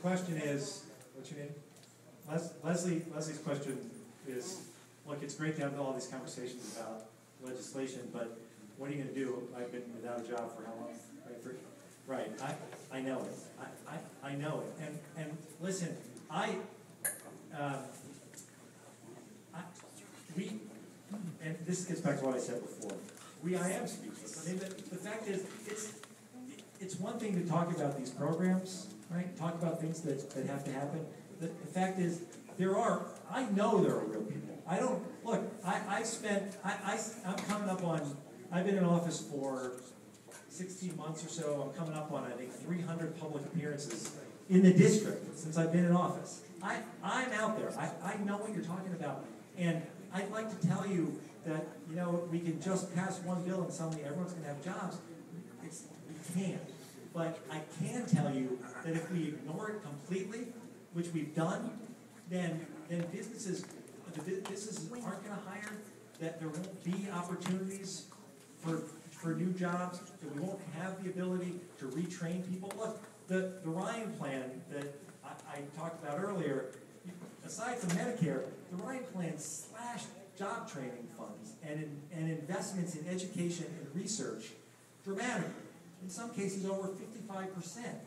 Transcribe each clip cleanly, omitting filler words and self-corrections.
question is, what's your name? Leslie's question is, look, it's great to have all these conversations about legislation, but what are you going to do? I've been without a job for how long? Right, I know it. I know it. And listen, and this gets back to what I said before. I am speechless. I mean, the fact is, it's one thing to talk about these programs, right? Talk about things that have to happen. The fact is, I know there are real people. I'm coming up on, I've been in office for 16 months or so. I'm coming up on, I think, 300 public appearances in the district since I've been in office. I'm out there. I know what you're talking about. And I'd like to tell you that, we can just pass one bill and suddenly everyone's going to have jobs. We can't. But I can tell you that if we ignore it completely, which we've done, then businesses aren't going to hire, that there won't be opportunities for new jobs, that we won't have the ability to retrain people. Look, the Ryan plan that I talked about earlier, aside from Medicare, the Ryan plan slashed job training funds and investments in education and research dramatically. In some cases, over 55%.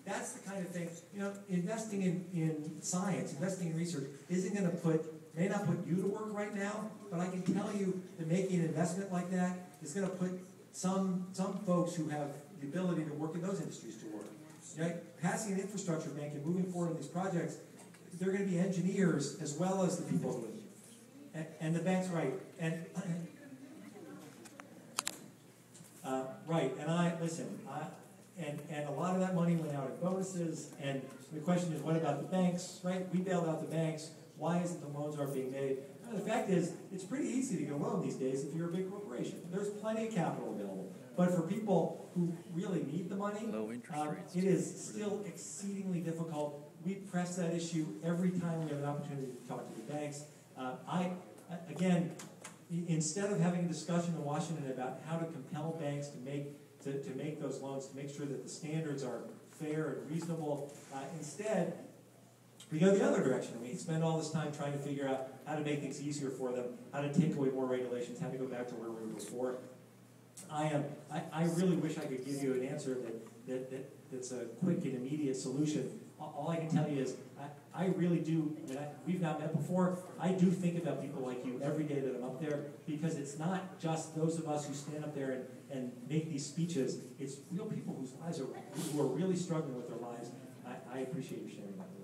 That's the kind of thing, investing in science, investing in research may not put you to work right now, but I can tell you that making an investment like that is going to put some folks who have the ability to work in those industries to work. Passing an infrastructure bank and moving forward in these projects, they're going to be engineers as well as the people who and the bank's right. And and a lot of that money went out in bonuses, and the question is, what about the banks, right? We bailed out the banks. Why is it the loans aren't being made? The fact is, it's pretty easy to get a loan these days if you're a big corporation. There's plenty of capital available. But for people who really need the money, it is still exceedingly difficult. We press that issue every time we have an opportunity to talk to the banks. Again, instead of having a discussion in Washington about how to compel banks to make those loans, to make sure that the standards are fair and reasonable, instead, we go the other direction. We spend all this time trying to figure out how to make things easier for them, how to take away more regulations, how to go back to where we were before. I really wish I could give you an answer that's a quick and immediate solution. All I can tell you is I really do, we've not met before, I do think about people like you every day that I'm up there, because it's not just those of us who stand up there and make these speeches. It's real people who are really struggling with their lives. I appreciate you sharing that with us.